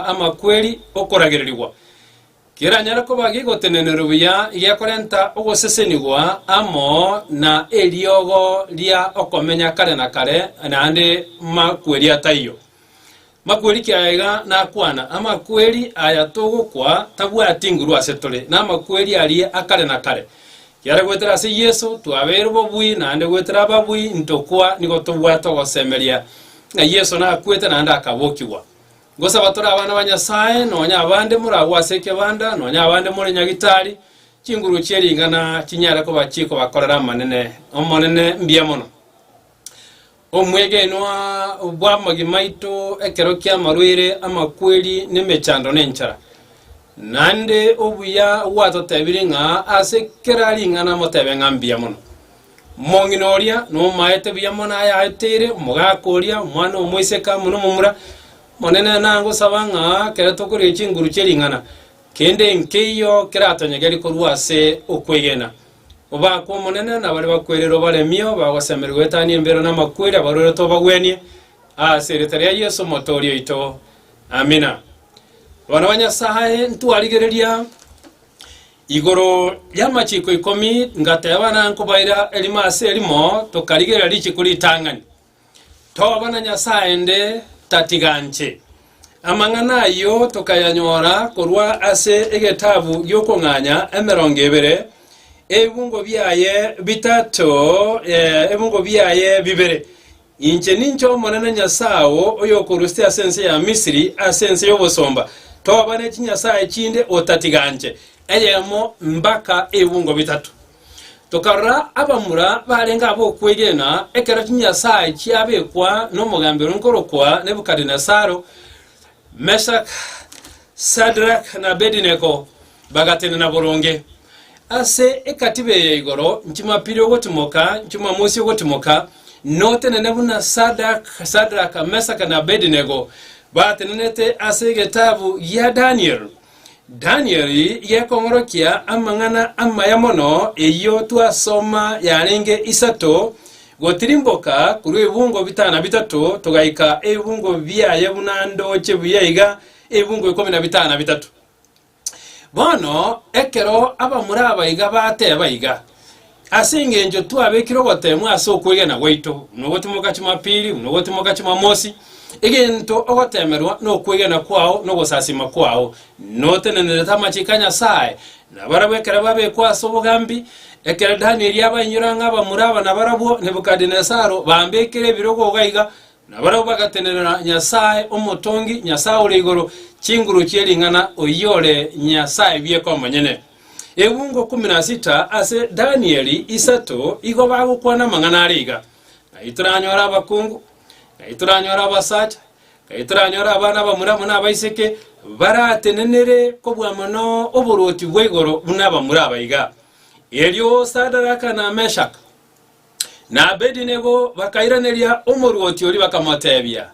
amakweli okoragererwa kira nyara ko bagigotenenero buya igekorenta ogosesenigwa amo na eliogo lia okomenya kare na kare nande makweli atayo makweli kiaiga na kwana amakweli ayatogo kwa tabwa tinguru asetole na makweli ali akare na kare yara gwetera se Yesu twaberbo bui nande gwetera babui ntokwa nigotobwa togosemeria na Yesu na kweta nanda akabokiwa gosa batora abana banyasaye nonya abande murawaseke banda nonya abande muri nyagitari kinguru cyeringa kinyara ko bakiko bakorera manene omonene mbiamono omwegenwa ubwamagimaito ekero kya marwire amakweli nemechando nenchara nande obuya watotebiringa asekeraringa na motebenga mbiamono monginoria no maete biamona ya etere mugakoria mwana omwiseka muno mumura monene nango sabanga kerato kuri kinguru cyeringa kende nkeyo keratonyegeri korwase okwegena oba ko monene na bari bakwerero baremio bagosemerwe tani embero na makwere abarore to bagwenie secretary ya Yesu motorio ito amina bana banyasaye ntwarigereria igoro yamachiko 10 ngatebana nkubaira elimase elimo tokarigerera lichi kuri tangani to bana nyasaye nde tatiganche amangana yo tokayanyora korwa ase egetabu yokonganya emerongevere ebungo byaye bitato ebungo byaye bibere inche nincho monene nyasawo oyo kurusti asense ya Misiri asense yobosomba to bane kinyasaye kinde otatiganche eyemo mbaka ebungo bitatu tokara abamura barenga abo kwegena ekera kinyasaye kyabekwa no mugambiro nkorokwa Nebukadinezaro Meshach Sadrak na Abednego bagatene na boronge ase ekatibe igoro nchimapiri ogotimoka nchimamosi ogotimoka note nebuna Sadrak Meshach na Abednego batenete ase getabu ya Daniel yekongorokia amangana amayamono eyo twasoma yarenge isato gotirimboka kuri ebungo bitana bitatu tugaika ebungo byaye bunando chebuyiga ebungo 15 bitatu bono ekero abamura abayiga bate abayiga asingenjo twabekiro gotemwa asokwegena gwaito nogotimoka chimapiri nogotimoka chimamosi egento ogotemerwa no kwegena kwao no gosasima kwao notenene tamachikanya sae na barabekera babe kwaso bugambi ekera Daniel yabanyuranga abamuraba na barabo Nebukadinezaro bambekere birogo gaiga na barabo bagatenera nyasaye omotongi nyasaye uligoro kinguru cyeringa oyore nyasaye byeko manyene ebungo 16 ase Daniel isato igo bagukwana mangana ariga ituranyora abakungu ituranyora abasacha ituranyora abana bamuramo nabaiseke baratenenere ko bwamano oboroti bwegoro bunaba murabayiga elio Sadaraka na Meshach na Abednego bakairanelya omoroti ori bakamotebya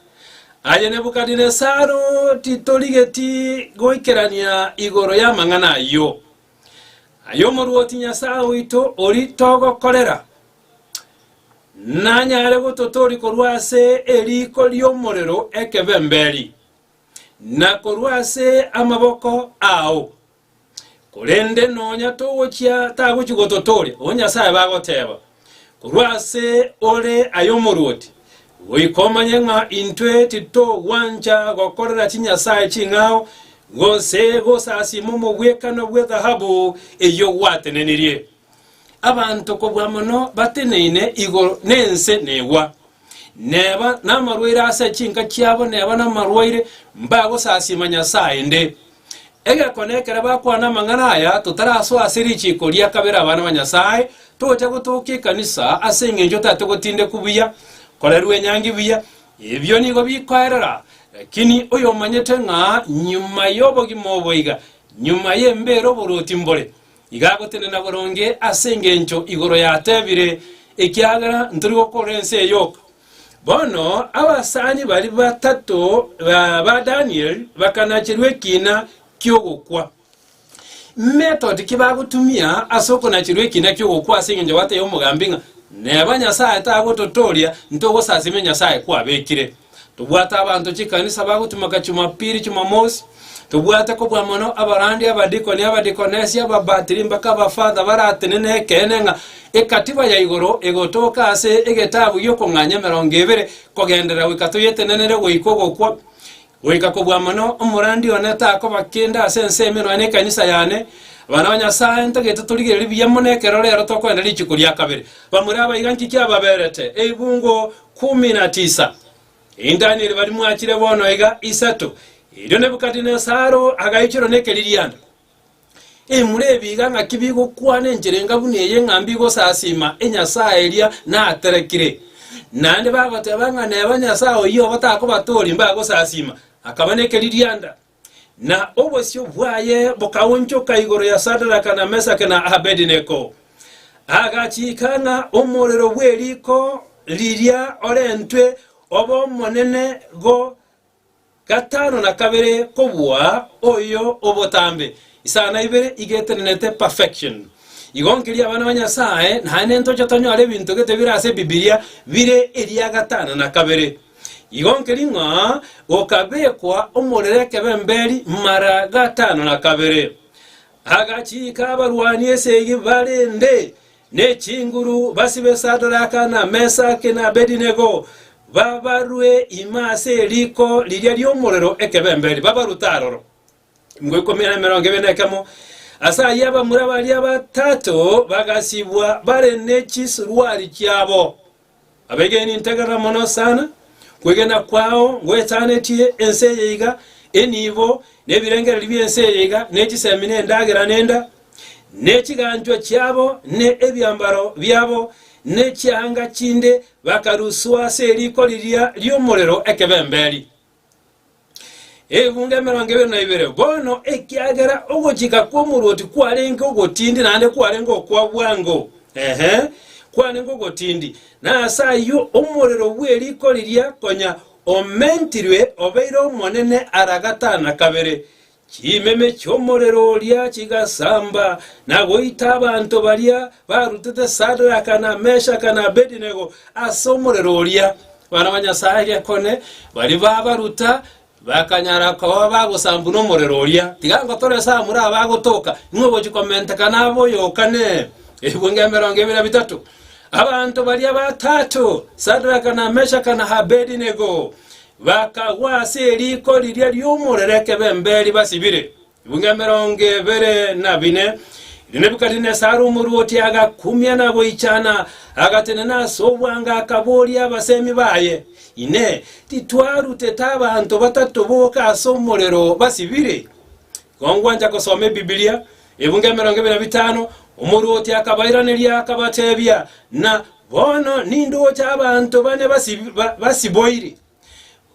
aye Nebukadinezaro titoligeti goikerania igoro ya mangana yo ayo moroti nyasawe ito ori togo kolera nanyare gototori korwase eriko lyomorero ekebemberi na korwase amaboko ao kurende nonya towokia taguchigototori onyasaye bagoteba korwase ore ayomoroti goikomanye nga intwe tito wanja gokorera chinyasaye chingao gose gosasimo mobwekano bwe dhahabu eyo watenenirie abantu ko bwamono bateneine igoro nense newa neba namarwire ase chinka kyabo neba namarwire mbago sasima nyasaye nde ega konekera bakwana mangana aya tutaraso asiri chikoria kabera abana banyasaye toje gutuki kanisa asengenjo tatogotinde kubuya kolerwe nyangi buya ebyo nigo bikwerera lakini oyo manyete nga nyuma yobo gimoboiga nyuma yembero boroti mbole igagotene na boronge asengenjo igoro yatebire ekyagara nturigo korense yoko bono abasani bali batatu ba Daniel bakanachirwe kina kyogokwa method kibagutumia asoko nachirwe kina kyogokwa asengenjo wate yomugambinga ne abanyasa atagototoria ntogo sazimenya sae kwa bekire tubwata abantu chikanisa bagutumaka Jumapili Jumamosi tubwata ko bwamono abarandi abadikoni abadikonesi ababatiri mbaka abafatha baratenene kenenga ekatiba ya igoro egotoka ase egetabu yokonganya 20 kogendera wikatoyetenenere goikogokwa wika ko bwamono omurandi oneta ko bakenda ase nsemeno ane kanisa yane bana banyasaye ntagete tuligere biyamonekero rero tokwenda lichikulia kabiri bamuraba iganki kyababerete ebungo 19 indani bari mwakire bono iga isatu iryo Nebukadinezaro agaichiro nekelirianda murebiga nga kibigo kwane njerenga buneye ngambigo sasima enyasaye elia na aterekire nande bagatebanga nebanyasaye iyo batako batori mbago sasima akabanekelirianda na obosyo bwaye bukawoncho kaigoro ya Sadraka na Mesaki na Abednego agachikana omorero bweriko liria orentwe obo monene go 5 kobwa oyo obotambe isana ibere igetenete perfection igonkiri abana banyasaye ntane ntocho tonyore bintu gete birase Biblia bire eria 5 igonkiri nga okabekwa omorere kebemberi mara 5 agachika abarwani esegi barende nechinguru basibe Sadraka na Mesaki na Abednego babarwe imase liko liria lyomorero ekebemberi babarutaroro mwekomera 20 asa yaba murabali abatatu bagasibwa barene chisurwari kyabo abegeni ntegara mono sana kwegena kwao ngwetanetie enseyiga enivo nebirengera libye enseyiga nechisemine ndagera nenda nechiganjwa kyabo ne ebyambaro byabo nekyanga chinde bakaruswa seriko liria lyomorero ekebemberi evunga 20 bono ekyagera ogojika kwomuroti kwalenga ogotindi nande kwalenga okwabwango kwalenga ogotindi na sayo omorero bweriko liria konya omentirwe obeiro monene aragatana kabere chimeme chomorero lya chigasamba nagoita abantu balia barutete Sadraka na Mesaki na Abednego asomorero lya bana banyasaye kone bali babaruta bakanyara ko bagusamba no morero lya tigango tore sa muri abagotoka nwobo chikomenta kanabo yokane ebunga 20 abantu balia batatu Sadraka na Mesaki na Abednego bakawase liko liria lyomorere kebemberi basibire ibunga 24 Nebukadinezaro muruoti agakumya nabo ichana agatenena sobwanga akaboli abasemi baye ine titwaru tetaba anto batatoboka asomorero basibire kongwanja kosome Biblia ibunga 25 umuruoti akabairanelya akabatebya na bono nindo cy'abantu bane basiboire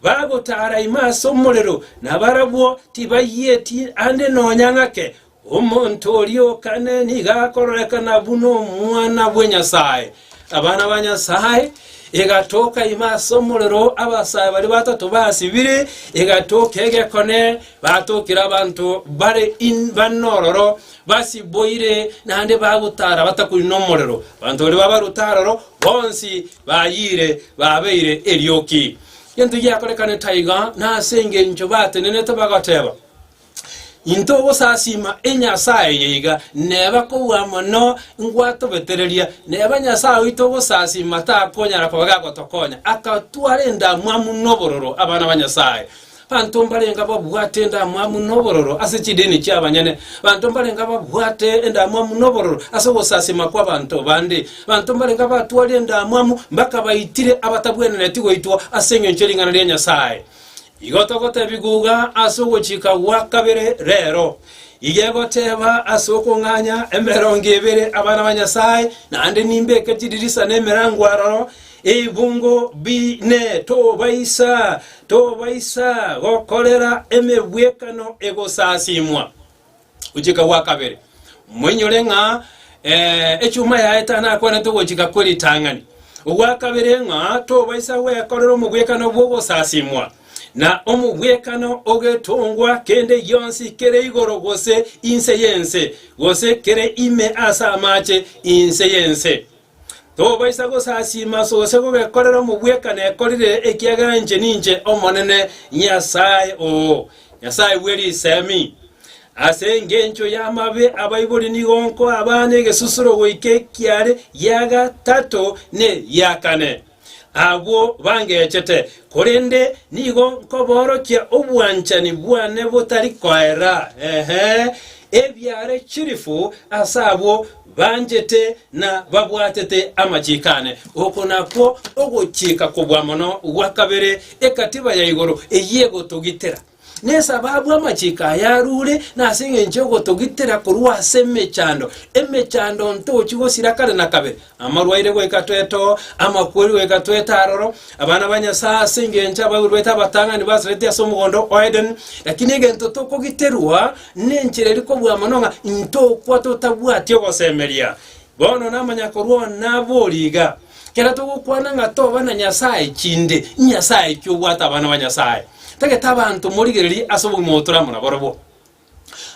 bagotara imaso murero nabarabwo tibayeti ande nonyangake omuntu olio kane nigakoreka buno mwana bwenyasaye abana banyasaye egatoka imaso murero abasaye bari batatu basibire egatoka egekone batokira abantu bare in banororo basiboire nande bagutara batakuri no murero bantu bari babarutaroro bonsi bayire babeire elioki yentu yakorekane taiga na senge njobate nene tabagateba into bosasima enyasaye yiga neba ko wamono ngwato beterelia neba nyasaye ito bosasima ta konyara ko bagagotokonya akatware ndamwamu nobororo abana banyasaye bantu mbalenga babwate ndamwamu nobororo asechideni cyabanyane bantu mbalenga babwate ndamwamu nobororo asobosasima kwa bantu bande bantu mbalenga batware ndamwamu mbaka bayitire abatabwene netigo itwa asenge ncheringana lya nyasaye igotogote biguga asogochika wakabere rero igegoteba asokonganya 20 abana banyasaye nande nimbeke tidirisa nemerangwararo ebungo bine to baisa gokolera emebwekano egosasimwa uchika wakabere mwenyolenga echuma ya etana akwana to gochika koli tangani wakabere nga to baisa wekolera omubwekano bwo sasimwa na omubwekano ogetongwa kende yonsi kere igoro gose inse yense gose kere ime asa mache inse yense to baisa go sasima so se go bekorera mu bwekana ekorire ekiagara nje ninje omonene Nyasaye o Nyasaye weri semi asenge ncho yamabe abayibuli nigonko abane gesusuro goike kiare yaga tato ne yakane abo bangechete korende nigo nkoborokia obwanchani bwane botari kwaera ebyare chirifu asabo banjete na babwatete amachikane okonako ogochika kubwamono gwakabere ekatiba ya igoro eyego tugitera nesa babu amachika yarure nasinge njogo tugitera kurwa semechando emechando ntochi gosirakare nakabe amarwaire gwekatweto amakweri gwekatweta aroro abana banyasa singe ncha bagurweta batanga ni basrete asomugondo oiden lakini gento toko giterwa nenchire liko bwa manonga into kwato tabwati ogosemeria bono namanya kurwa naboliga kera tugukwana ngato bana Nyasaye chinde Nyasaye cyobwata abana banyasaye tage tabantu murigereri asobu motora muna borobo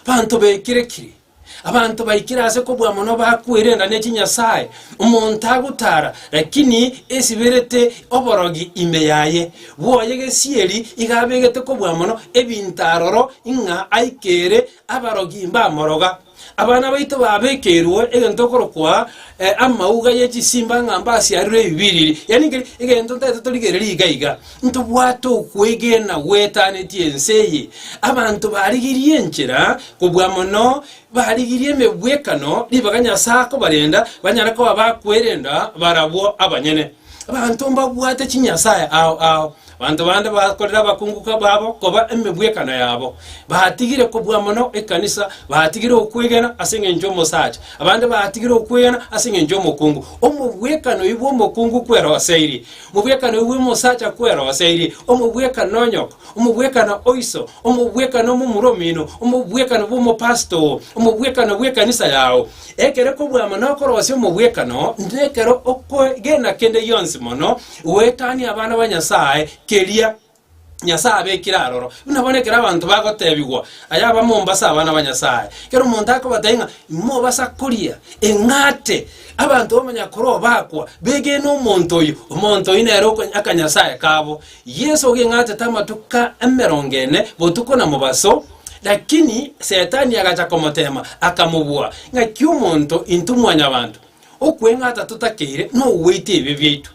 bantu bekirekire abantu bayikirase ko bwa mono bakwirenda ne Nyasaye umuntu agutara lakini esiberete oborogi imeyaye boyege sieri igabegete ko bwa mono ebintaroro inga aikere abarogi mba moroga abana baito babekerwe egentokoro kwa amauga yechisimba ngambasi arire ibiriri yani egento tatoligereri igaiga ntubwato kwegena wetane tienseye abantu barigiriye nchira kubwa mono barigiriye mebwekano libaganya sako barenda banyarako abakwerenda barabo abanyene abantu mbabwate Kinyasaye aho bantu bande bakorera bakunguka babo koba emebwekano yabo bahatigire kubwa mono ekanisa bahatigire okwegena asenge njomo sacha abande bahatigire okwegena asenge njomo kungu omubwekano ibo mokungu kwera waseiri mubwekano ibo mosacha kwera waseiri omubwekano nyoko omubwekano oiso omubwekano mumuromino omubwekano bomo pasto omubwekano bwekanisa yao ekere kubwa mono korose omubwekano ndekero okwegena kende yonsi mono wetani abana banyasaye kelia Nyasaye kiraroro unabonekera abantu bagotebigwa ayaba Mombasa abana banyasaye kero montako batainga mo basakuria engate abantu bamanya koro bakwa bege no monto inero ko akanyasaye kabo Yesu ogengate tamatuka emerongene botuko na mubaso lakini setani agacha komotema akamubua nga kyumonto intumwanya abantu okwengata tutakire no wete bebyetu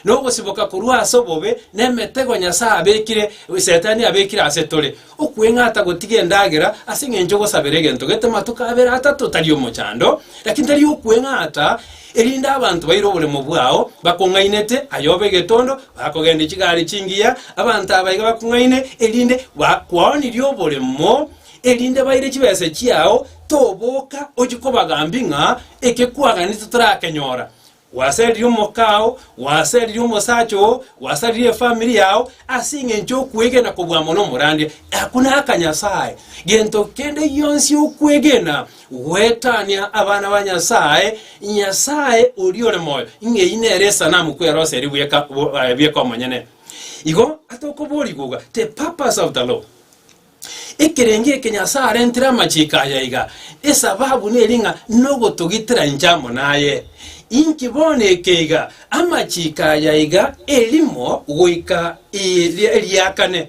no gosiboka kurwa asobobe nemetego Nyasaye abekire setani abekire asetore okwengata gotige ndagera asinge njogo saberege ntogete matuka abera atatu tali omochando lakini tali okwengata elinda abantu bayirobole mu bwao bakongainete ayobe getondo bakogenda ikigari kingiya abantu abayiga bakongaine elinde kwaoni lyobole mo elinde bayire kibese kiao toboka ojikobagambinga ekekwaga nitutrakenyora waseli umokao waseli umosacho waseli family yao asinge njo kwegena kubwa mono murandi akuna akanyasaye gento kende yonsi ukwegena wetania abana banyasaye Nyasaye uliore moyo inge ineresa namu kwerose ribuyeka byeko manyene igo atokobori guga the purpose of the law ekerenge Nyasaye entira machika yaiga esababu nelinga nogo tugitira njamo naye inkibone keiga amachika yaiga elimo goika eliakane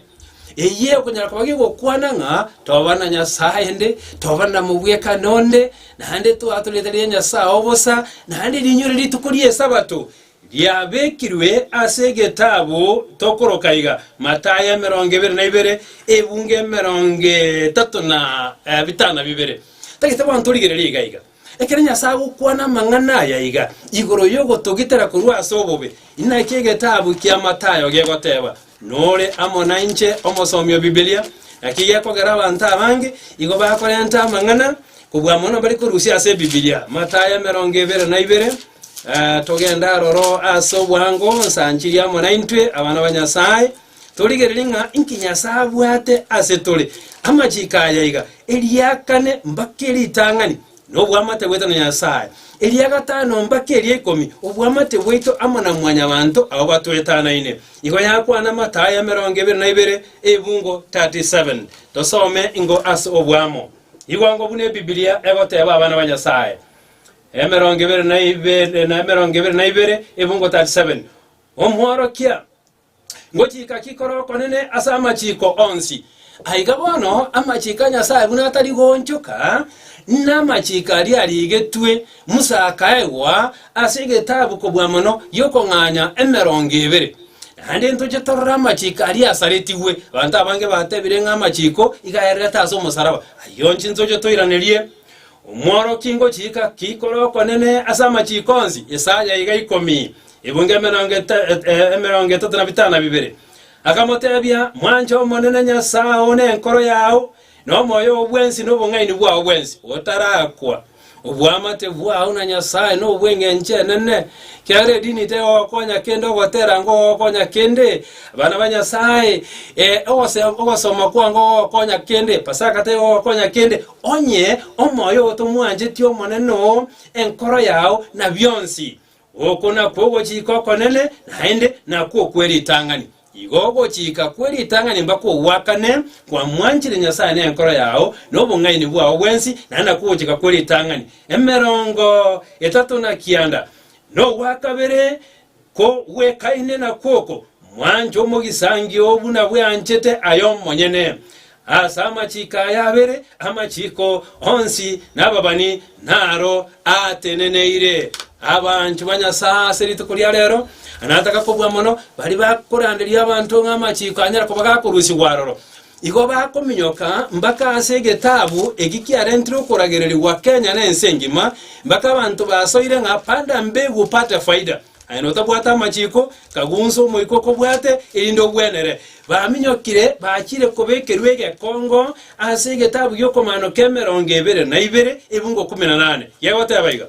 eye okunyara kwage gokwananga tobana Nyasaye nde tobana mubweka nonde nande twatuletera Nyasaye obosa nande linyore litukurie sabato lyabekirwe asegetabu tokorokaiga Mataya 22 ebunge 35 tagitabo antoligere ligaiga ekere Nyasaye ukwana mangana yaiga igoro yogo tugitera kurwa sobobe ina kegetabu kya Matayo gegoteba nore amona inche omosomyo Biblia akiye kogera abantu abange igo bakorenta mangana kubwa mono bari kurusia ase Biblia Mataya 22 togenda roro aso bwango sanchiria mona intwe abana banyasaye toligerelinga inkinyasaye bwate asetole amachika yaiga eliakane mbakeli tangani no bwamate weta Nyasaye eliagatano mbakeli 10 obwamate weito amana mwanya bantu abo batwetana ine igo yakwana Mataya 22 ebungo 37 tosome ingo aso obwamo igo ngo bune Biblia egoteba abana banyasaye emerongebere na ibere ebungo 37 omworokia ngochika kikoro konene asa amachiko onsi aiga bono amachika Nyasaye buna atari gonchoka n'amachika aligetwe musakaewa ase egetabu kobwa mono yokong'anya emerongebere ande ntoje torra amachika asaretiwe abantu abange batebire ng'amachiko igaereta ase omusaraba ayonchi ntoje toiranerie omworo kingo chika kikoro konene asa amachiko onsi Yesaya iga 10 ebunge emerongo 32 akamotebia mwancho monene Nyasaye one enkoro yao no moyo obwensi no bong'aini bwa obwensi otarakwa obwamate bwa una Nyasaye no bwengenche nene kyare dini te okonya kendo gotera ngo okonya kende bana ba Nyasaye osoma kwango okonya kende pasaka te okonya kende onye omoyo otomwanje tio moneno enkoro yao na byonsi okona kogo chiko konene naende na kweli tangani igogo chika kweli tangani mbako wakane kwa mwanchire Nyasaye ne enkoro yao no bong'aini bwa obwensi nana kuchika kweli tangani emerongo 39 no wakabere ko wekaine na koko mwanjo mogisangi obuna bwanchete ayo monyene asa amachika yabere amachiko onsi nababani naro ateneneire abantu banyasase litukulia lero anataka kubwa mono bali bakoranderia abantu ng'amachiko anyara kubaga kurusi waroro igo bakominyoka mbaka asege tabu egikiare ntiro kuragereri wa Kenya na ensengima mbaka abantu basoire ng'apanda mbegu pata faida ayino tabwata amachiko kagunso moikoko bwate ilindo bwenere baminyokire bakire kobekerwege Kongo asege tabu yokomano kemerongebere na ibere ebungo 18 yagote abayiga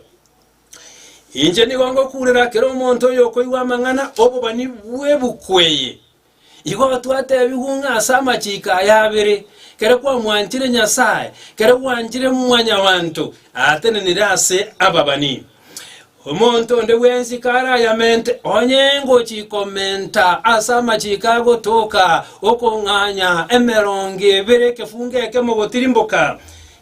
inje ni gongo kurera kero monto yoko iwa mangana obo bani bwebukweye igo batwate bihunga asama chika yabere kero kwa mwantire Nyasaye kero wanjire mwanya wantu atene nirase ababani omonto nde wensi kara ya mente onyengo chikomenta asama chika gotoka okong'anya emeronge bere kefunge kemogotirimboka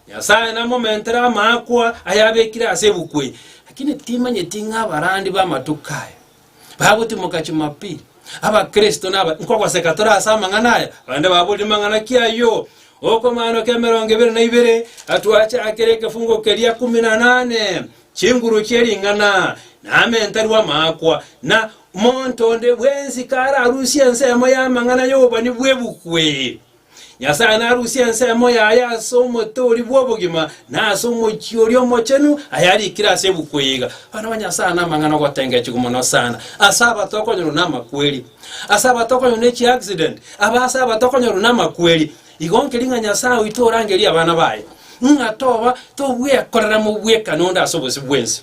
Nyasaye na momentera makwa ayabekira asebukwe lakini timanye tinga barandi ba matukaye babuti mukachimapili aba Kristo naba nkwa sekatora asama nganaya bande babudi mangana kiayo oko mano kemerongebere na ibere atuacha akereke fungo kelia 18 chinguru cheri ngana na mentarwa makwa na montonde bwensi kara arusi ensemo ya mangana yo bani bwebukwe Nyasaye na arusi ensemo ya somo tori bwobogima na somo chioryo mochenu ayari kirase bukwiga bana banyasana na mangana gotenge chigumono sana asaba tokonyo na makweli asaba tokonyo ne chi accident abasaba tokonyo na makweli igonkelinga Nyasaye itorangeli abana baye ngatoba to bwe korera mu bwe kanonda asobosi bwensi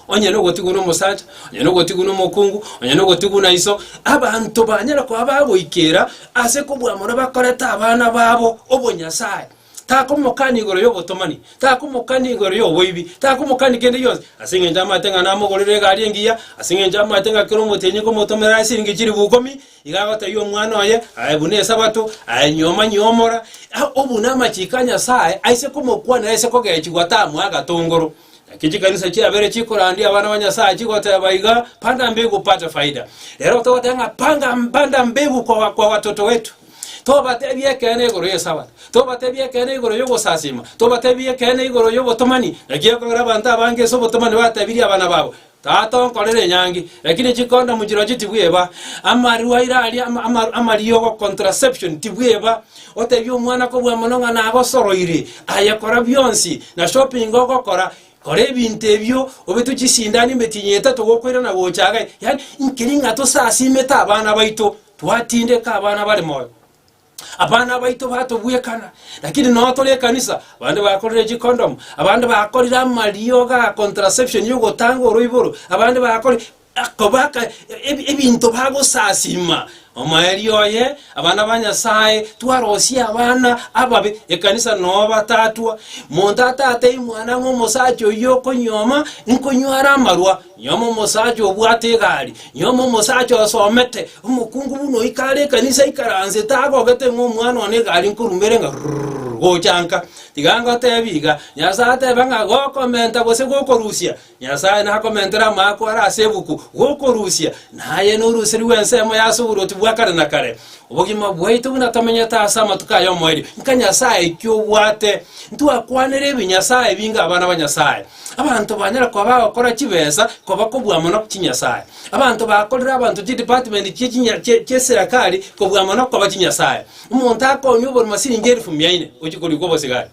onye no gotiguno musacha onye no gotiguno mukungu onye no gotiguna iso abantu banyera kwa babo ikera ase kubwa mona bakoreta abana babo obonyasaye takomokani igoro yo botomani takomokani igoro yo boibi takomokani kende yose asinge njama tenga namogorere gari engiya asinge njama tenga kero motenye ko motomera asinge kiri bukomi igagota yo mwana oye ayebune sabato ayanyoma nyomora obuna machikanya sae aise komokwana aise kogechi gwatamu agatongoro kiji kanisa chia bere chikorandi abana banyasaya chigota baiga panda mbegu pata faida lero totenga panda mbegu kwa watoto wetu tobatebye kene igoro yesawa tobatebye kene igoro yogo sasima tobatebye kene igoro yogo tomani nagiye kora banta abange so botomani batabiri abana babo tato nkorere nyangi lakini chikonda mujiro chitibweba amariwa irali amariyo contraception tibweba otebye umwana ko bwa mononga na agosoroire ayakora byonsi na shopping gokora kore bintebyo obetu chisindani metinyeta togokwera na gochaga yani inkiringa to sasimeta abana baito twatinde ka abana bali moyo abana baito batobwekana lakini no tole kanisa bande bakorera condom abande bakorera mariyo ga contraception yugo tango roiboro abande bakorera akobaka ebinto bago sasima omayeriyo ye abana banyasaye twarosia abana ababe ekanisa no batatwa montata ate mwana ngo mosacho yoko nyoma nkonywara marwa nyomo mosacho obwate gari nyomo mosacho asomete umukungu buno ikale kanisa ikaranze tago gete ng'omwana one gari nkurumere nga gochanka tiganga tebiga Nyasaye tebanga gokomenta gose gokorusia Nyasaye na komentera mako ara sebuku gokorusia naye norusiri wensemo yasuburo tibwakare na kare obogima bwaitu bunatamenya tasama tukayo moiri nka Nyasaye kyobwate ntwakwanere binyasaye binga abana banyasaye abantu banyara kwa bakora kibesa kwa bakobwa no kinyasaye abantu bakorera abantu ki department cy'eserakali kobwa no kwa bakinyasaye umuntu akonye obori masiringeri fumyaine ukikori ko bosigari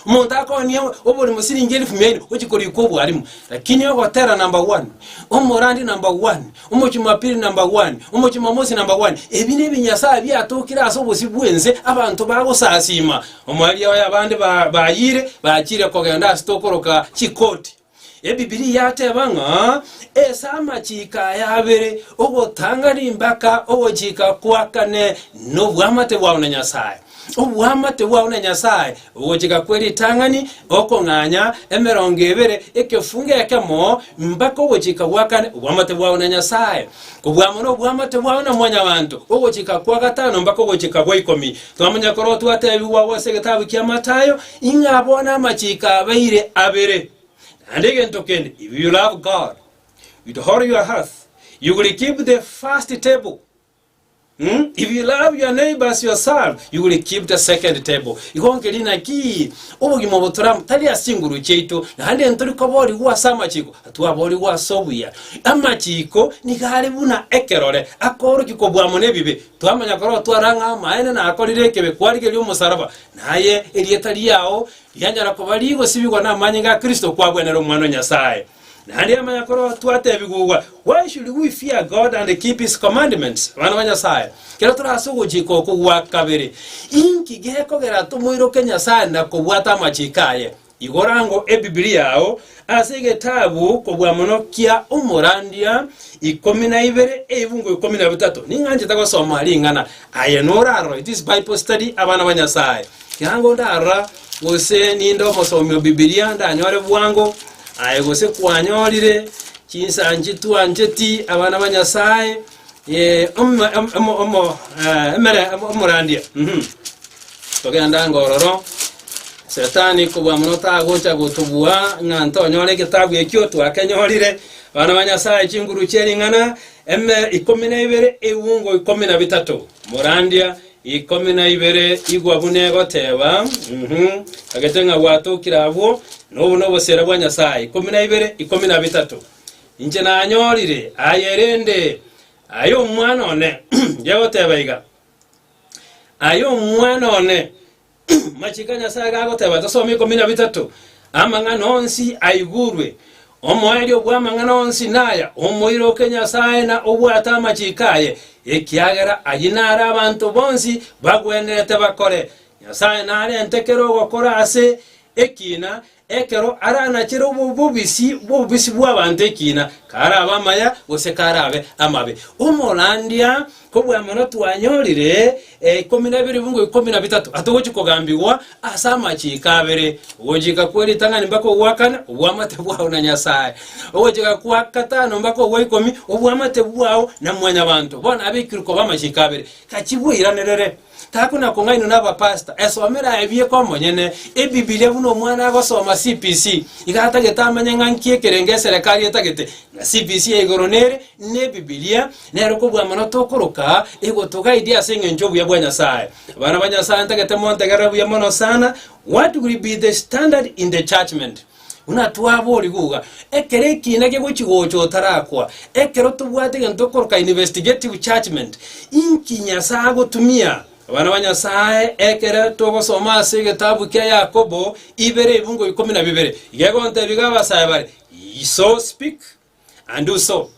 umuntu akonye obori masiringeri fumyaine ukikori ko bwarimu lakini hotera number 1 umurandi number 1 umukimapiri number 1 umukimamosi number 1 ebine binyasaye byatokira asobosi bwenze abantu bagosasima omwali y'abandi bayire bakire kogenda stokoroka chikoti ebibiri yatebanga esama chika yabere obotanga rimbaka obochika kwakane no bwamate bwauna Nyasaye obwamate bwauna Nyasaye obochika kweri tangani okonganya emerongo ebere ekefunge ekemo mbaka obochika kwakane obwamate bwauna Nyasaye kubwamono obwamate bwauna mwanya abantu obochika kwakatano mbaka obochika kwa 10 twamanya koro twatebiwa wose gitabu kya Matayo ingabona amachika abaire abere. And again, token, if you love God with all your heart, you will keep the first table. If you love your neighbors yourself, you will keep the second table. Ikongelina ki obugimo botoram tali asinguru cheito hande nturi kobori gwa samachiko atwabori gwa sobuya amachiko ni gari buna ekerore akoro kikobwamo nebibe twamanya koro twaranga maene na akorire kebe kwarige lyo musaraba naye elietali yao yanyara kobaligo sibigwa na manyinga Kristo kwabwenero mwana Nyasaye. Nandi amanya koro twatebigwa. Why should we fear God and keep his commandments? Wana Nyasaye. Kero turasugo jiko kugwa kabere. Inki geko gera tumuiroke Nyasaye na kubwata machikaye. Igorango Biblia yao asige tabu kobwa monokia umurandia 12 evungo 13. Ninganje takosoma ali ngana ayenora it is Bible study abana banyasaye. Kirango ndara gose nindo mosomyo Biblia ndanyore bwango ayegose kwanyolire kinsanji tuanjeti abana banyasaye umurandia togenda ngororo Setani kubwa munota agocha gutubua nganto nyole kitabu ekyo twakenyolire bana banyasaye chinguru cheri ngana 12 ewungo 13 murandia 12 igwa bunego teba agetenga watu kirabo no sera bwa Nyasaye 12 inje nanyolire ayerende ayo mwana one yago teba iga ayo mwana one machika Nyasaye gago teba tosomi 13 amanga nonsi aigurwe omoelio bwamanga nonsi naya omoiro Nyasaye na obwata machikaye ekiagera ayinara abantu bonsi bagwenete bakore Nyasaye nare entekero gokora ase ekina ekero arana chiro bubisi bw'abantu ekina kara abamaya gose karabe amabe umurandia kobwa mono twanyolire 12 bungo 13 atogochi kogambirwa asama chikabere wojika kweli tangani mbako wakana obwamate bwao na Nyasaye wojika kwa katano mbako woikomi obwamate bwao na mwanya bantu bona abikiriko bamachikabere kachibwiranere takuna kongaino naba pastor esomera ebye kwa monyene Biblia buno mwana agosoma CPC igata getamanya ngankie kerenge serikali etagete na CPC egoronere ne Biblia nero kobwa mono tokoroka ego toga idea singe njobu ya Nyasaye bana banyasaye ntagete monte garabu ya mono sana. What will be the standard in the judgment? Unatwabo liguga ekereki nage guchigocho tarakwa ekero tubwate gentokoroka investigative judgment inki Nyasaye tumia abana banyasaye ekere togosoma ase gitabu kya Yakobo 2:12 igegonte bigabasaye bari so speak and do so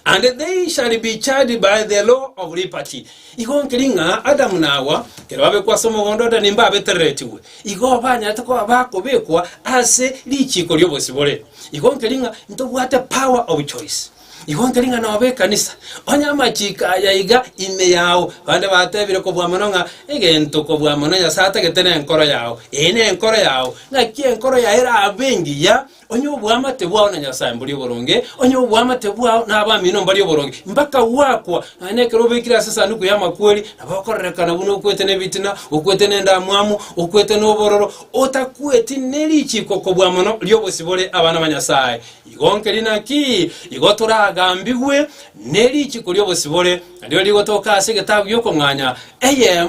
and they shall be charged by the law of liberty. Igonkiringa Adam nawa kerabe kwa somo gondoda nimba beteretiwe igo banya tako abakobekwa ase lichiko lyobosibole igonkiringa ntobwate power of choice igonkelinga no be kanisa onya machika yaiga ime yao bande batebire ko bwamono nga egento ko bwamono ya sata getene enkoro yao ene enkoro yao na kie enkoro ya era abengi ya onyo bwamate bwao na Nyasaye mbuli boronge onyo bwamate bwao na abamino mbali boronge mpaka wakwa aneke robekira sasa nuko ya makweli abakorrekana buno kwete ne bitina okwete ne ndamwamu okwete no bororo otakwete nelichi koko bwamono lyobosibole abana ba Nyasaye igonkelina ki igotura agambigwe nelichi kulyobosibole ndio ligotoka asegetabu yoko nganya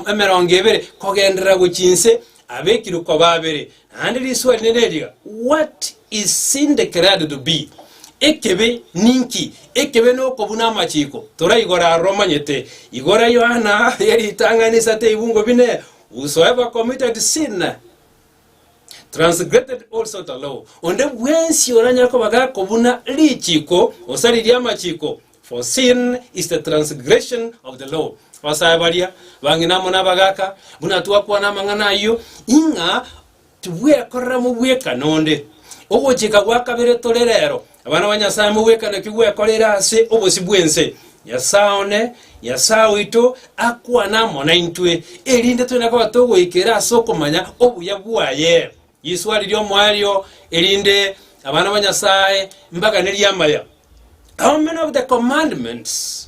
emeronge ebere kogendera gukinse abekiruko babere and liswa neneliga what is sin declared to be ekebe ninki ekebe no kobuna machiko tora igora romanyete igora Yohana yeri tanganisa te ibungo bine whosoever committed sin transgressed also the law onde wensi oranya ko baga kobuna lichiko osali lya machiko for sin is the transgression of the law wasabalia bangina mona bagaka buna tuwa kwa na mangana yo inga tuwe korra mu bwe kanonde obo chika gwakabere tolerero abana ba Nyasaye mu bwe kana kigwe kolera se obo sibwense yasaone yasawito akwa na mona intwe elinde tuna ko batogo ikera soko manya obu yabwaye yiswali lyo mwalyo elinde abana ba Nyasaye mbaga neliyamaya. How many of the commandments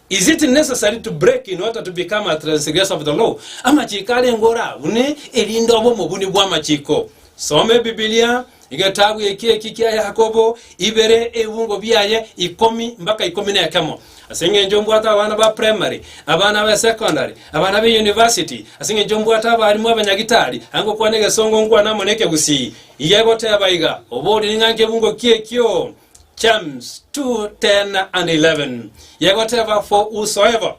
is it necessary to break in order to become a transgressor of the law? Amachikale ngora une elindo obo mubuni bwa machiko. Some Biblia igatabu yekie kikia ya Yakobo ibere ebungo byaye 10 mpaka 11 asenge njombo ata abana ba primary abana ba secondary abana ba university asenge njombo ata abarimu abanyagitari ango kwanege songo ngwa namoneke gusi iyegote abaiga obodi ngange bungo kiekyo James 2:10 and 11 whatever for whosoever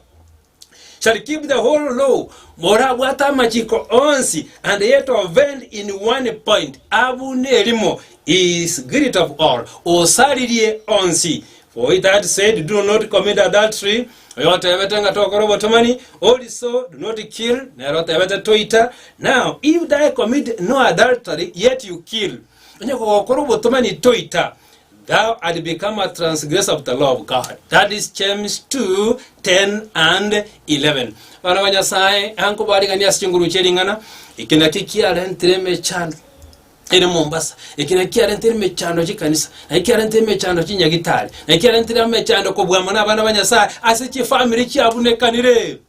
shall keep the whole law mora wata machiko onsi and yet offend in one point abune elimo is great of all osalirie onsi for it had said do not commit adultery yotebetenga tokorobo tomani also do not kill nerotebete toita. Now if thou commit no adultery yet you kill nyoko korobo tomani toita thou had become a transgressor of the law of God. That is James 2:10 and 11. Bana ba Nyasaye anko bali kania singuru chelingana ikina kikia rentreme chano ene Mombasa ikina kia rentreme chano chikanisa na ikia rentreme chano chinyagitali na ikia rentreme chano ko bwamana bana ba Nyasaye asichi family chiabune kanire.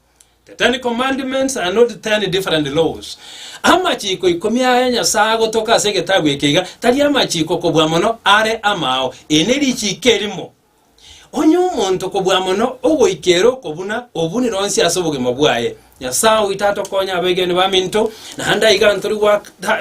The 10 commandments are not 10 different laws. Amachiko ikomia ya Nyasaye gotoka segetabu ekiga tali amachiko ko bwamono are amao eneri chikerimo onyo muntu ko bwamono ogo ikero kobuna obuni ronsi asoboge mabwaye Nyasaye itato konya abegene baminto na handa iganturi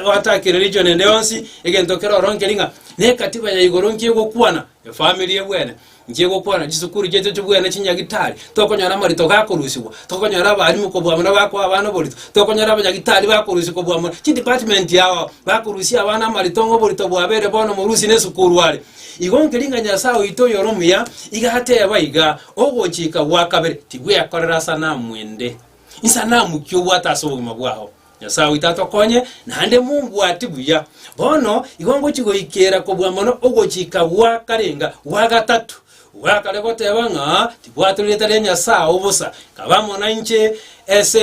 watakire region endonsi egentokero ronkelinga ne katiba ya igoronki go kwana family ebwene njego kwana jisukuru jeto tubwene chinyagitali tokonyara marito gakorusibwa tokonyara abarimu ko bwamana bako abana bolito tokonyara abanyagitali bakorusiko bwamana chi department yawo bakorusi abana marito ngo bolito bwabere bono murusi ne sukuru wale igonkelinga Nyasaye ito yoromya igahate yabayiga ogochika wakabere tigwe yakorera sana mwende insanamu kyo bwatasobo mabwaho Nyasaye itatokonye nande Mungu atibuya bono igongo chigo ikera ko bwamano ogochika wakarenga wagatatu wakalebote banga tibwatuleta Nyasaye obusa kabamona nche ese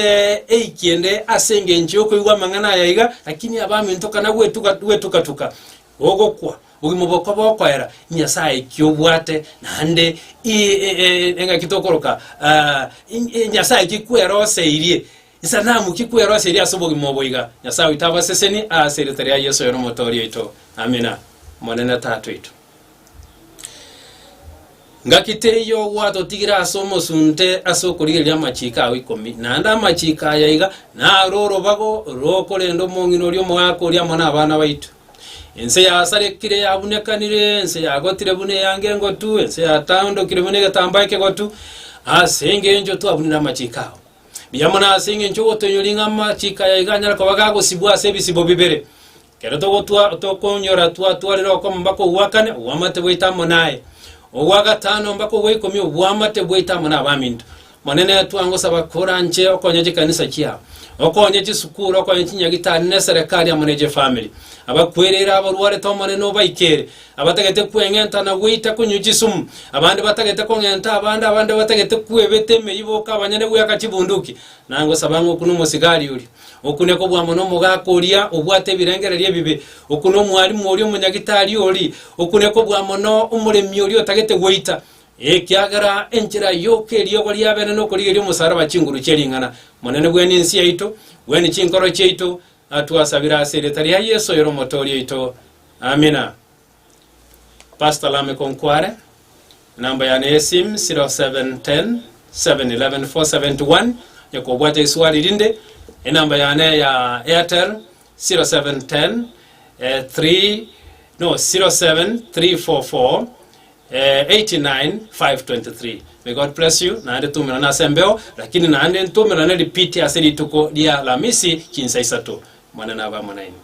eikiende asenge nchoko igwa mangana yayiga lakini abami ntokana wetuka ogokwa ugimoboko bokwera Nyasaye kyobwate nande enga kitokoroka Nyasaye kikwero seirie isanamu kikwero seirie asobogi moboiga Nyasaye itaba seseni a secretary Yesu yoro motori ito amina monena tatu ito ngakiteyo wato tigira asomo sunte asokorigeria machika awikomi nanda machika yayiga na roro bago rokolendo mongino lyo mwako lya mona abana baitu ense ya sarekire yabunekanire ense ya gotire bune yange ngotu ense ya taundo kire bune gatambaike gotu asenge njo tu abunira machikao biyamona asenge njo gotonyolinga machika ya iganyara ko bagago sibwa sebisibo bibere kero to gotu to konyora tu alero ko mbako uwakane uwamate bwitamo naye owagatano mbako weikomi uwamate bwitamo na bamintu manene atu ango sabakora nche okonyeje kanisa kia okonye chisukuru okonye chinyagitari ne serikali amoneje family abakwerera abarware tomone no baikere abatagete kwengenta na gwita kunyujisumu abandi batagete kongenta abandi batagete kwebete meyiboka abanyane buyaka chibunduki nango sabango kuno musigari uri okune ko bwamono mugakoria obwate birengererie bibe okuno mwalimu ori umunyagitari ori okune ko bwamono umuremyi ori otagete gwita ekiagara enchira yoke eriyo bali abene no kuri eriyo musaraba chinguru cheringana monene bweni nsi yaito bweni chinkoro cheito atwasabira aseretari ya Yesu yoro motori yaito amina. Pastor Lame Konkware namba ya nesim 0710 711 471 yako bwate iswali linde namba ya ne ya Airtel 0710 07344 89523. May God bless you. Na ande tumira na sembeo lakini na ande tumira na repeat ya seli tuko dia la misi kinsaisa to mwana na ba mwanaini.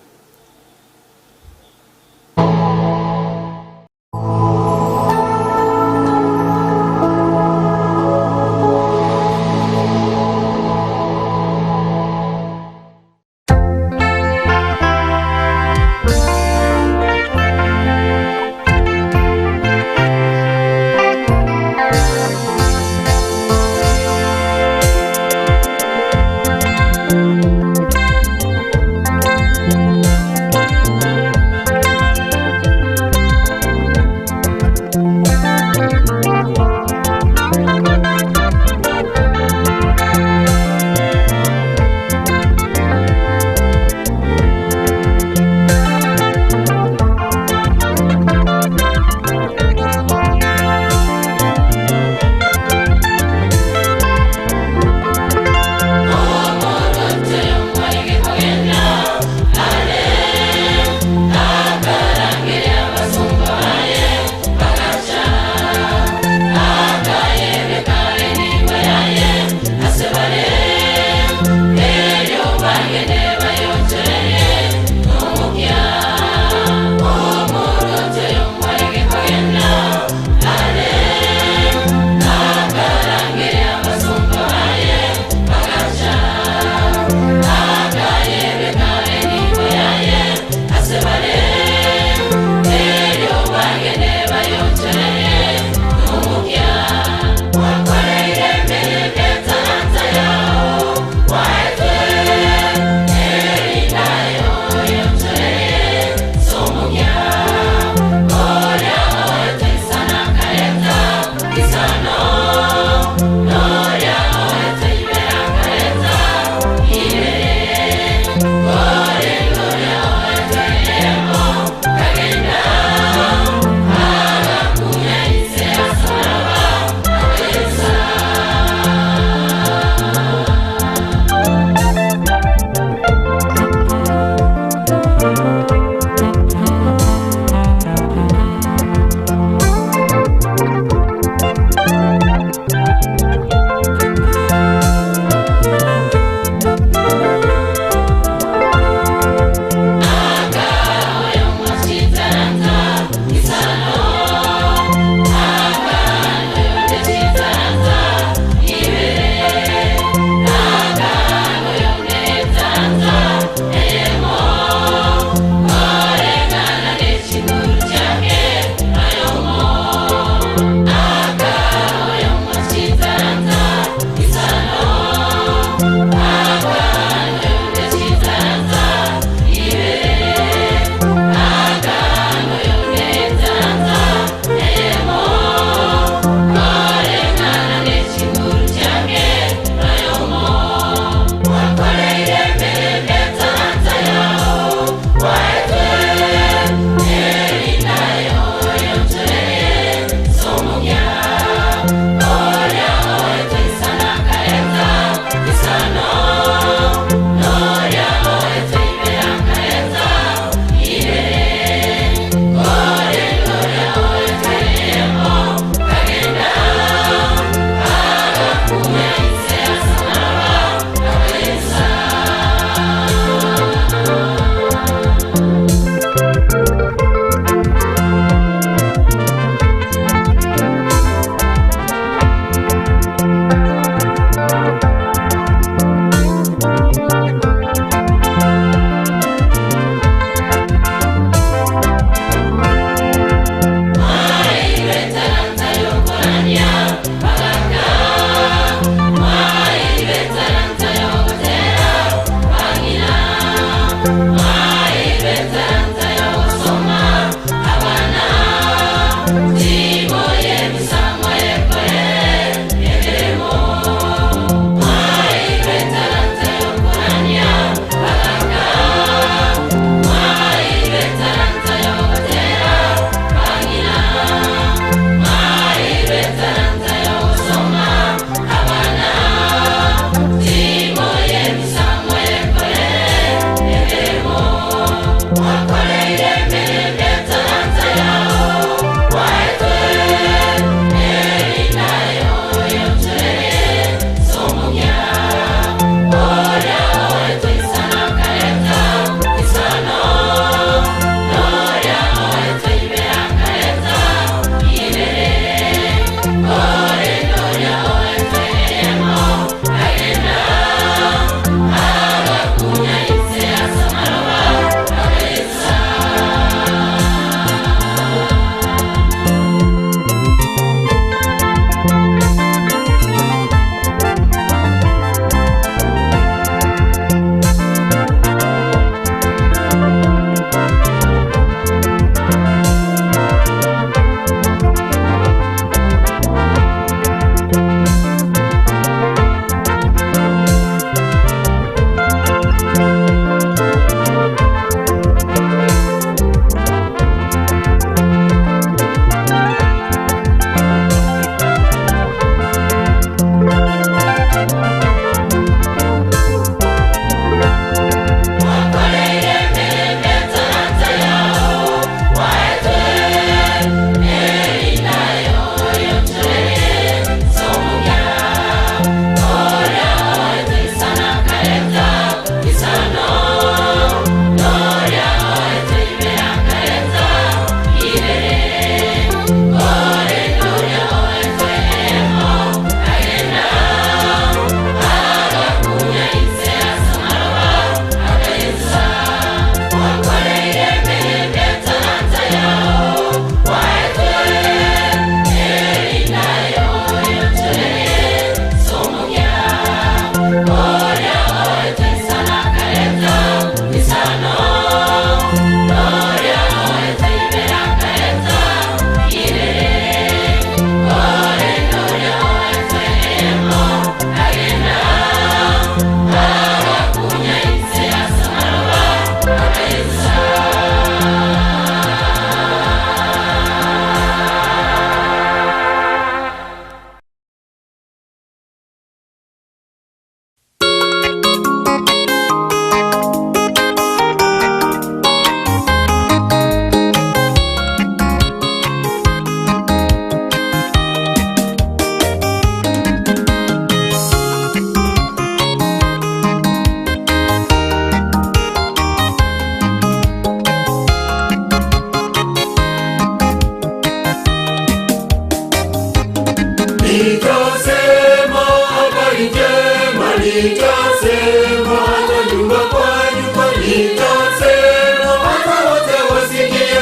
Nitasema habari njema, nitasema hata nyumba kwa nyumba, nitasema hata wote wasikie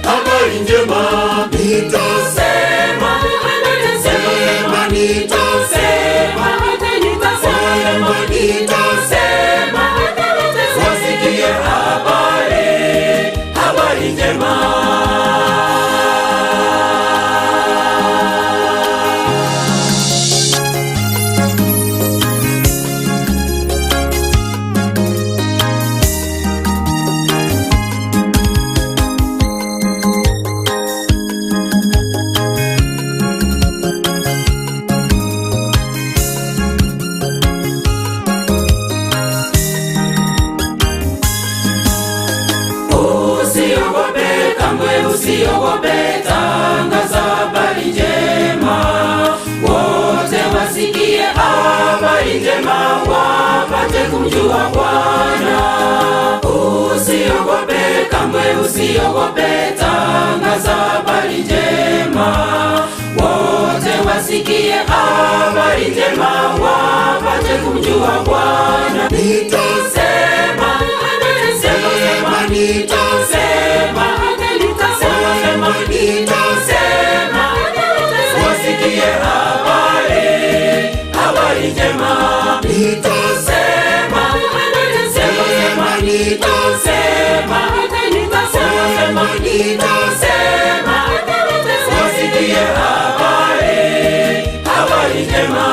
habari njema. Nitasema, nitasema, nitasema, nitasema wasikie habari njema. Usiogope, tangaza habari njema, wote wasikie habari njema, wapate kumjua Bwana. Usiogope kamwe, usiogope, tangaza habari njema, wote wasikie habari njema, wapate kumjua Bwana. Nitasema, nitasema, nitasema, nitasema wasikie habari njema. Nitasema, nitasema, nitasema, wasikie habari njema.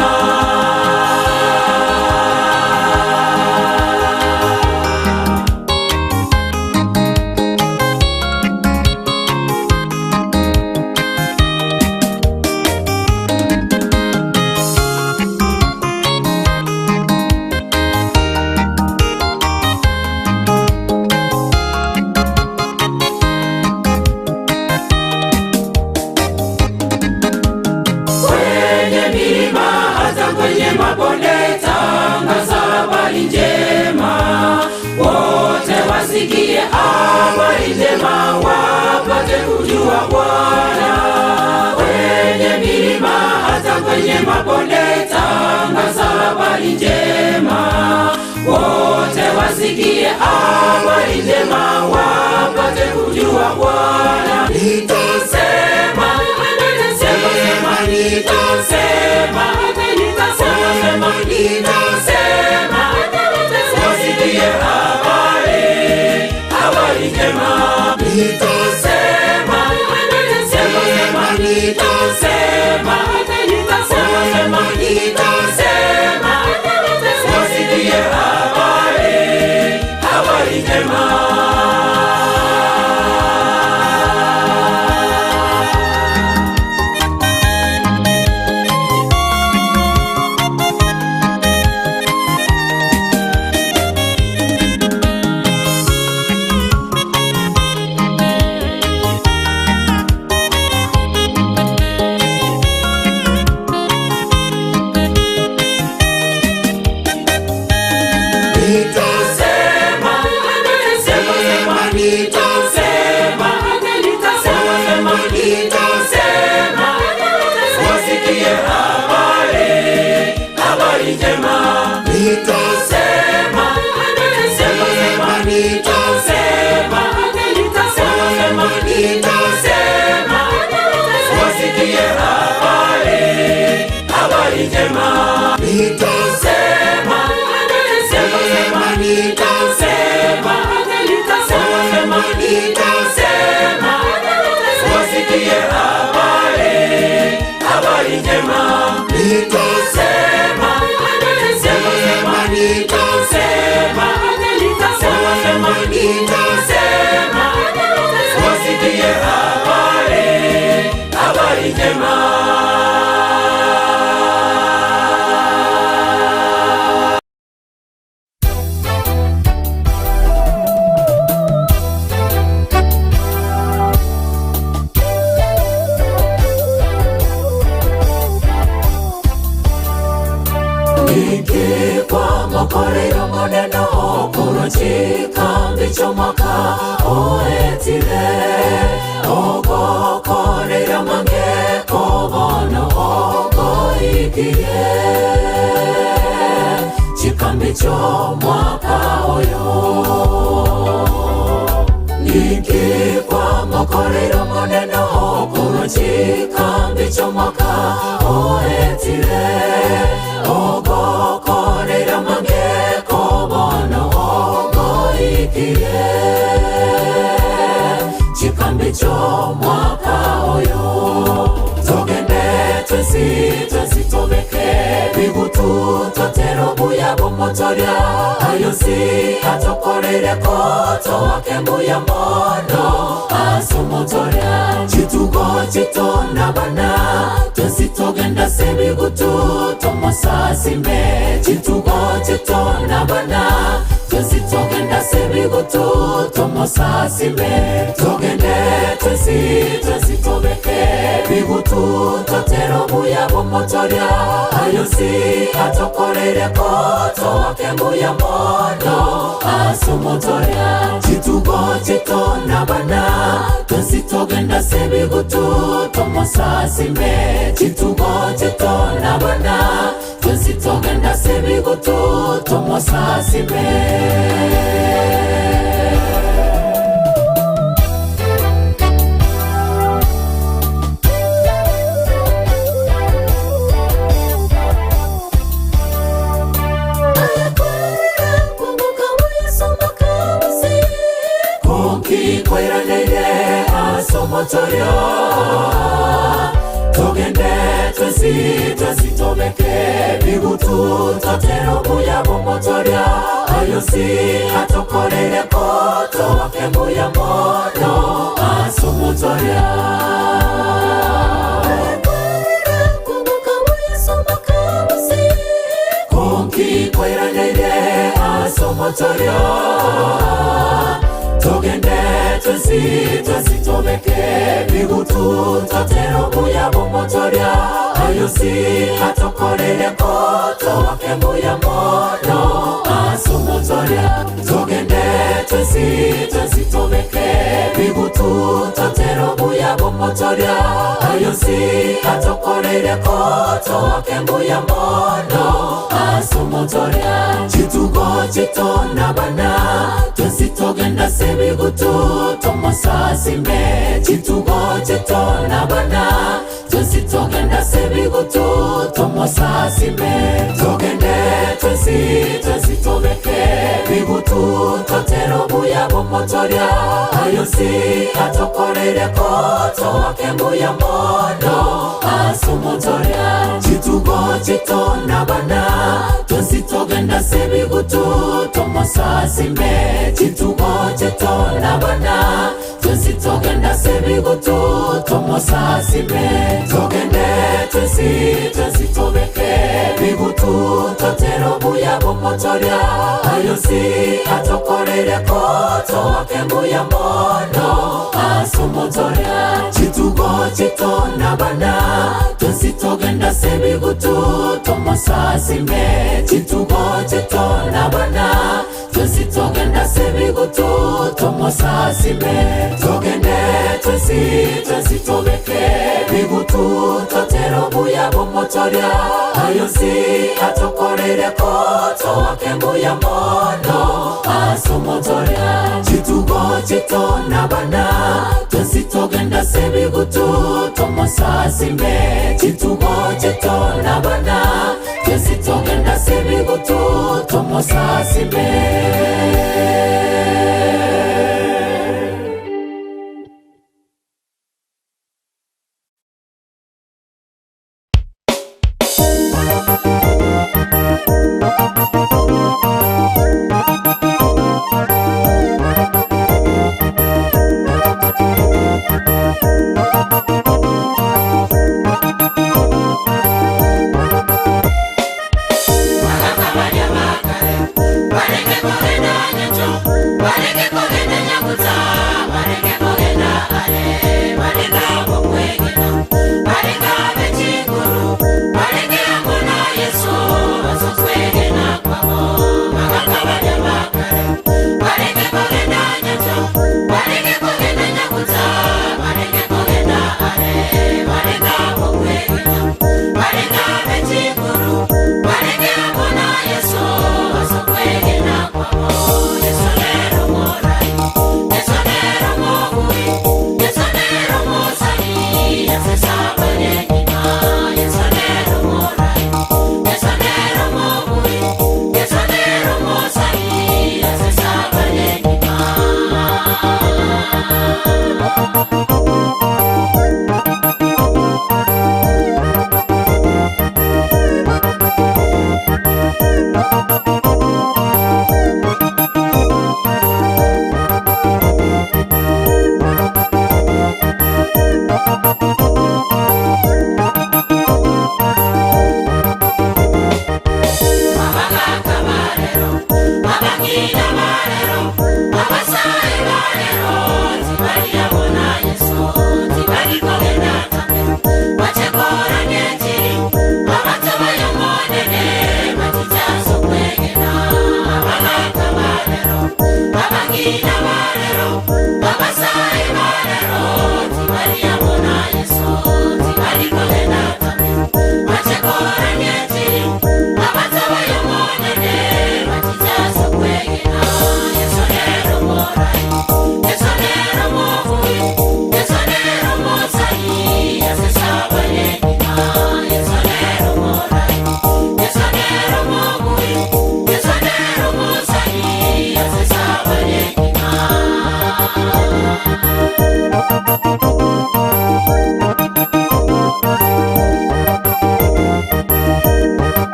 Wasikie habari njema, wapate kujua Bwana. Kwenye milima hata kwenye mabonde, tangaza habari njema. Wote wasikie habari njema, wapate kujua Bwana. Nitasema, wasikie habari njema. Nitasema, wasikie habari njema. wasikie habari njema. Nitasema, wasikie habari njema. Nitasema, wasikie habari njema. Nitasema, wasikie habari njema. Kwa mokorero moneno kuruchika mbichomoka oetire ogokorera mangeko bono ogoikirie chikambicho mwaka oyo niki kwa mokorero moneno kuruchika mbichomoka oetire ogokorera mangeko bono ogoikirie chikambicho mwaka oyo togende twesitobeke bigutu totero buya bomotoria ayosi atokorereko towake mbuya mono asomotoria chitugo chitona bana twesitogenda sebigutu tomosasime chitugo chitona bana twesitogenda sebigutu tomosasime togende twesitobeke bigutu totero buya bomotoria ayosi atokorereko towake mbuya mono asomotoria chitugo chitona bana twesitogenda sebigutu tomosasime chitugo chitona bana twesitogenda sebigutu tomosasime. bomotoria togende twesitobeke bigutu tatero buya bomotoria ayosi atokorere koto wake buya mono asomotoria konki kwera neire asomotoria togende twesitobeke bigutu tatero buya bomotoria ayosi atokorere koto wake buya mono asomotoria togende twesitobeke bigutu tatero buya bomotoria ayosi atokorere koto wake buya mono asomotoria chitugo chitona bana twesitogenda sebigutu tomosasime chitugo chitona bana twesitogenda sebigutu tomosasime togende twesitobeke bigutu tatero buya bomotoria ayosi atokorere koto wake buya mono asomotoria chitugo chitona bana twesitogenda sebigutu tomosasime chitugo chitona bana twesitogenda sebigutu tomosasime togende twesitobeke bigutu tatero buya bomotoria ayosi atokorere koto wake buya mono asomotoria chitugo chitona bana twesitogenda sebigutu tomosasime chitugo chitona bana twesitogenda sebigutu tomosasime togende twesitobeke bigutu tatero buya bomotoria ayosi atokorere koto wake buya mono asomotoria chitugo chitona bana twesitogenda sebigutu tomosasime chitugo chitona bana twesitogenda sebigutu tomosasime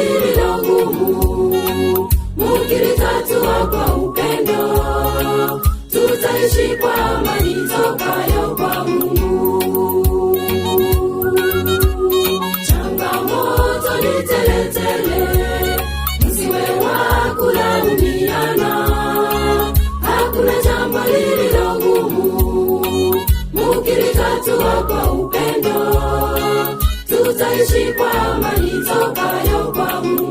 lililo gumu, mukilitatua kwa upendo, tutaishi kwa amani tokayo kwa Mungu. Changamoto ni teletele, msiwe wa kulaumiana, hakuna jambo lililo gumu, mukilitatua kwa upendo, tutaishi kwa amani tokayo kwa Mungu.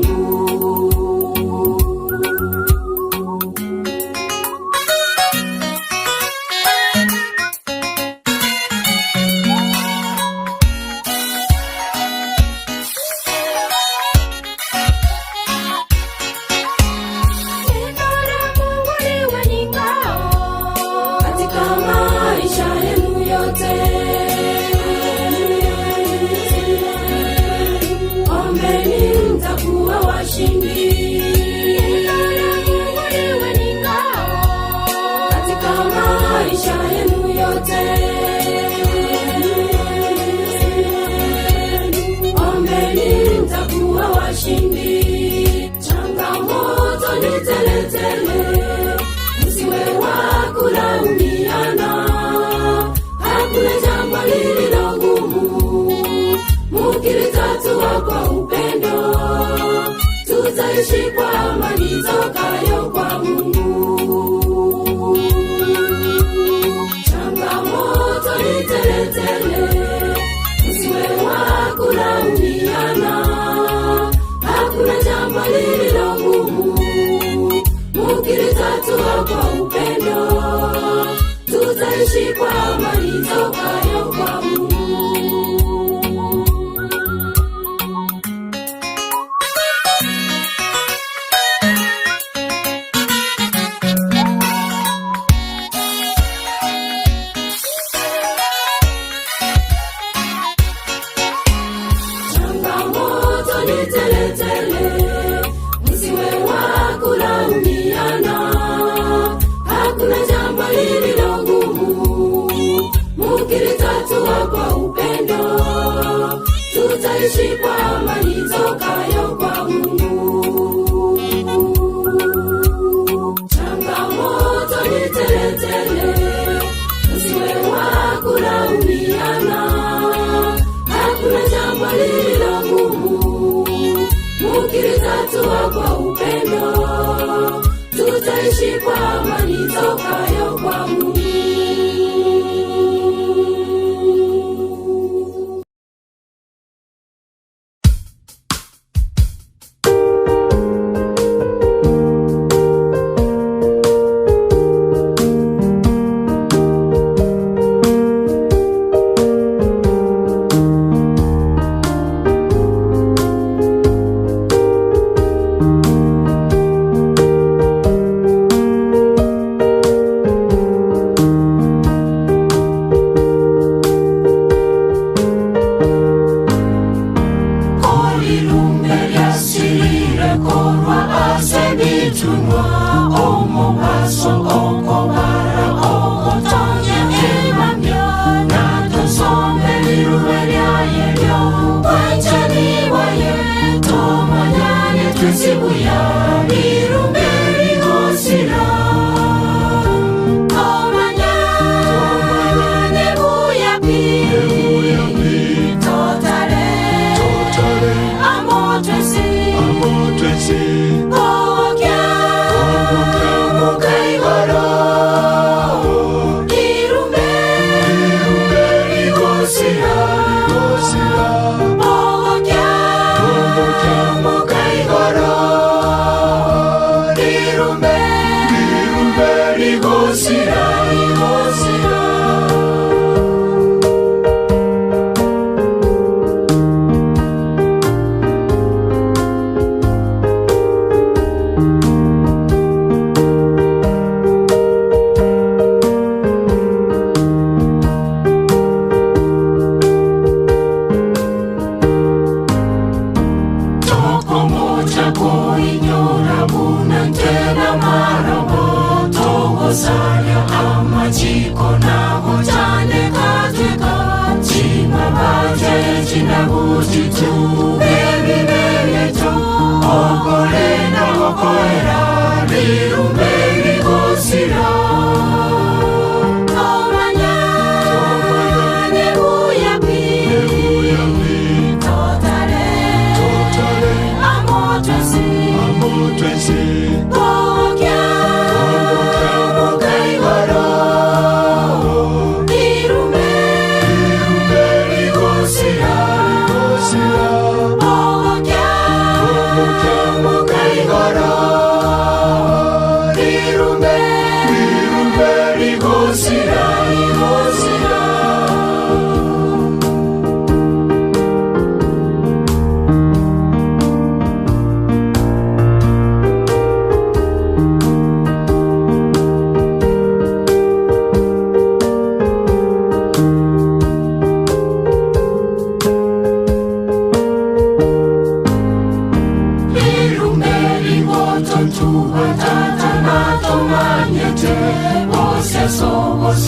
Changamoto ni teletele, msiwe wa kulaumiana, hakuna jambo lililo gumu, mukilitatua kwa upendo, tutaishi kwa amani tokayo kwa Mungu. Changamoto ni teletele, msiwe wa kulaumiana, hakuna jambo lililo gumu, mukilitatua kwa upendo, tutaishi kwa amani tokayo kwa Mungu. Changamoto ni teletele, msiwe wa kulaumiana, hakuna jambo lililo gumu, mukilitatua kwa upendo, tutaishi kwa amani tokayo kwa Mungu. Changamoto ni teletele, msiwe wa kulaumiana, hakuna jambo lililo gumu, mukilitatua kwa upendo, tutaishi kwa amani tokayo kwa Mungu. China bujitu, baby baby tu.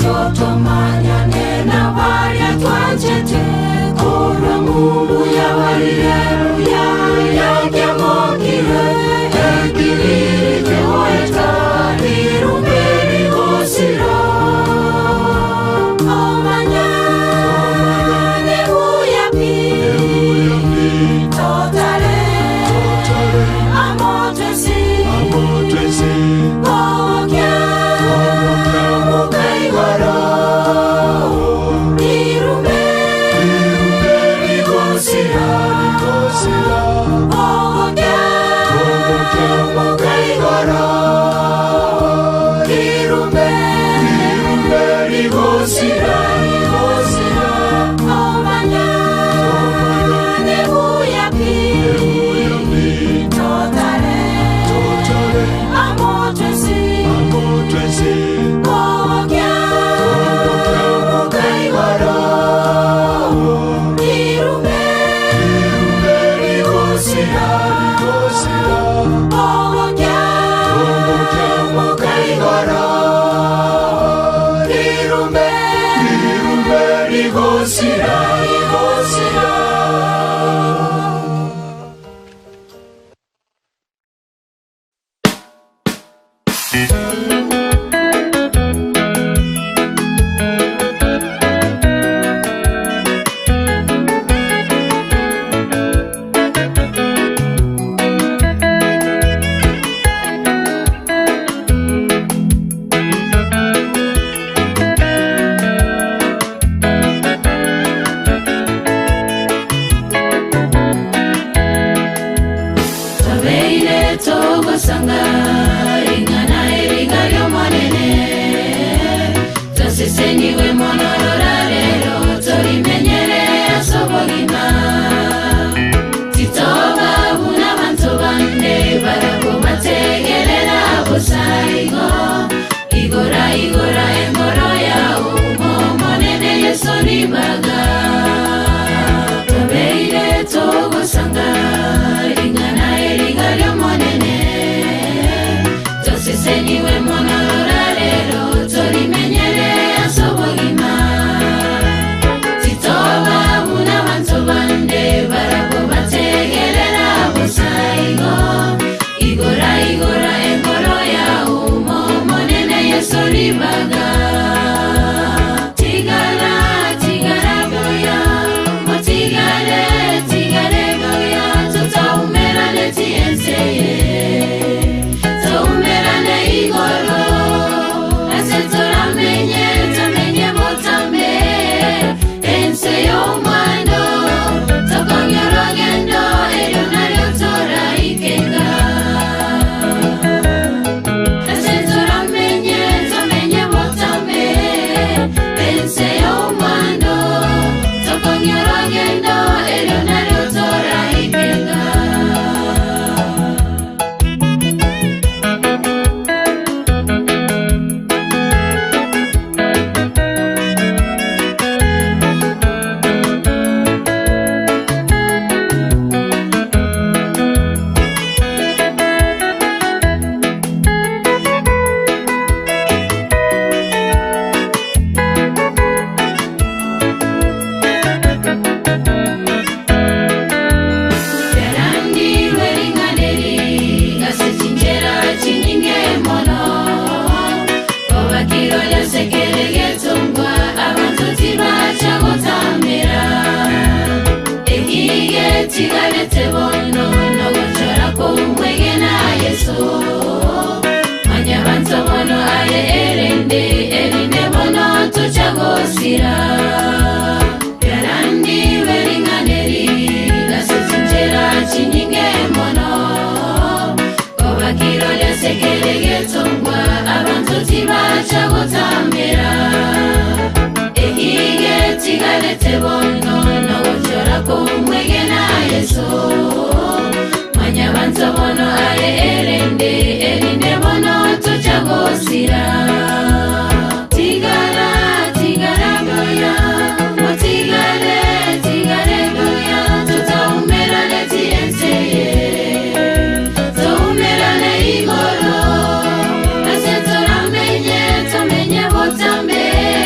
shoto manyane na varia twanjete korwa Mungu ya walileluya ya mokire ekiriri kehoeta irumberi gosira omanya nehuya pi totale amotesi kokya mukaigoro irumberi gosira kokya mukaigoro irumberi gosira omanya nehuya pi totale amotesi kokya mukaigoro irumberi gosira kokya mukaigoro irumberi gosira Tambe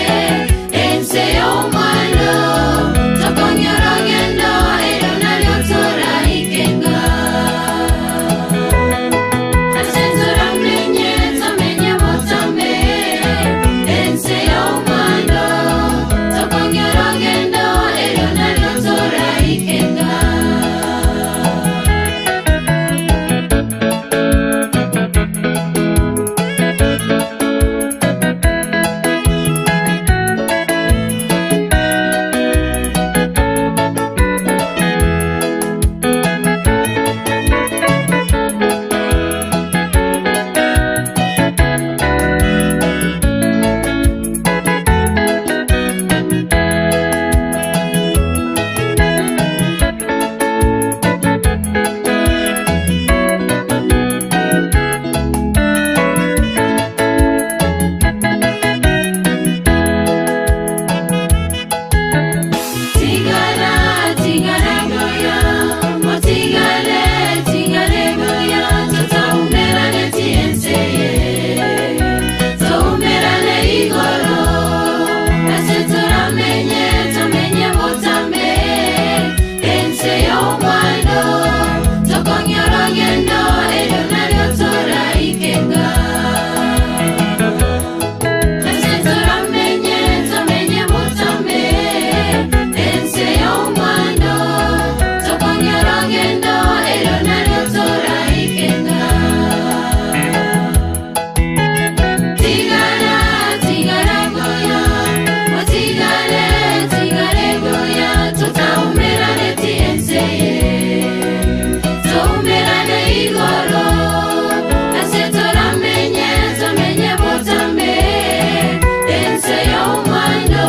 mwendo,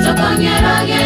tokonyerage